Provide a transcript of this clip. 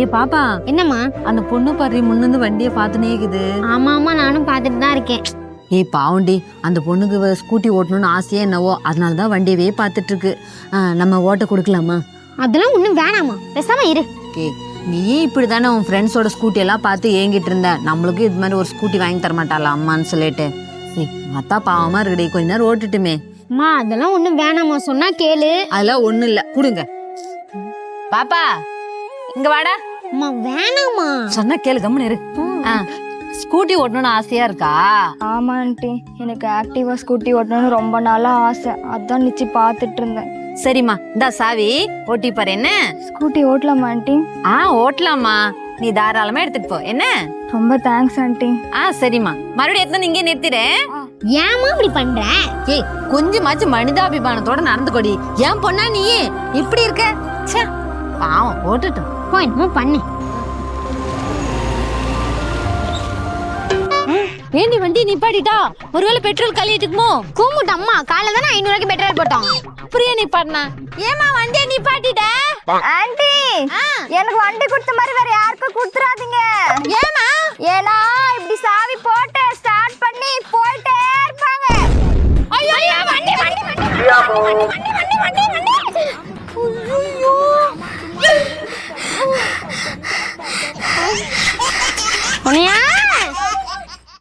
ஏய் பாப்பா, என்னம்மா? அந்த பொண்ணு பாரு முன்னு வண்டியை பார்த்துனே இருக்குது. ஆமா ஆமா, நானும் பார்த்துட்டு தான் இருக்கேன். ஏய் பாவண்டி, அந்த பொண்ணுக்கு ஸ்கூட்டி ஓட்டணும்னு ஆசையே என்னவோ, அதனால தான் வண்டியவே பார்த்துட்டு இருக்கு. நம்ம ஓட்ட கொடுக்கலாமா? அதெல்லாம் ஒன்றும் வேணாமா, பேசாம இரு. நீ இப்படி தானே உன் ஃப்ரெண்ட்ஸோட ஸ்கூட்டி எல்லாம் பார்த்து ஏங்கிட்டு இருந்த. நம்மளுக்கு இது மாதிரி ஒரு ஸ்கூட்டி வாங்கி தர மாட்டாளா அம்மான்னு சொல்லிட்டு. அத்தா பாவமா இருக்குடி, கொஞ்ச நேரம் ஓட்டுட்டுமே. அம்மா அதெல்லாம் ஒன்றும் வேணாமா, சொன்னா கேளு. அதெல்லாம் ஒண்ணும் இல்ல, கொடுங்க. பாப்பா இங்க வாடா. அம்மா வேணாமா. சொன்னா கேளு, கம்முன்னு இரு. ஸ்கூட்டி ஓட்டணும்னு ஆசையா இருக்கா? ஆமா ஆண்டி, எனக்கு ஆக்டிவா ஸ்கூட்டி ஓட்டணும்னு ரொம்ப நாளா ஆசை. அதான் நிச்சு பார்த்துட்டு இருந்தேன். சரிம்மா, இந்த சாவி ஓட்டி பாரு. என்ன ஸ்கூட்டி ஓட்டலாமா ஆண்டி? ஓட்டலாமா, நீ தாராளமா எடுத்துட்டு போ. என்ன? ரொம்ப தேங்க்ஸ் ஆண்டி. சரிம்மா, மறுபடியும் எடுத்து இங்கே நிறுத்திடுறேன். ஏமா இப்படி பண்ற? ஏய், கொஞ்சமாச்சும் மனிதாபிமானத்தோட நடந்துக்கோடி. ஏன் பொண்ணா நீ இப்படி இருக்க? ச்சே, பாவம், ஓட்டுட்டும். போய் என்னமோ பண்ணு. ஏண்டி வண்டி நிப்பாட்டிட்டா? ஒருவேளை பெட்ரோல் காலிட்டுக்குமோ? கூமுட்டு அம்மா, காலைல தானே 500 ரூபாய்க்கு பெட்ரோல் போட்டோம். அப்படியே நிப்பாட்டினா? ஏமா வண்டியை நிப்பாட்டிட்ட? ஆண்டி, எனக்கு வண்டி கொடுத்த மாதிரி வேற யாருக்கும் கொடுத்துறாதீங்க. ஏமா? ஏன்னா இப்படி சாவி போட்டு ஸ்டார்ட் பண்ணி போயிட்டே இருப்பாங்க. ஐயோ, வண்டி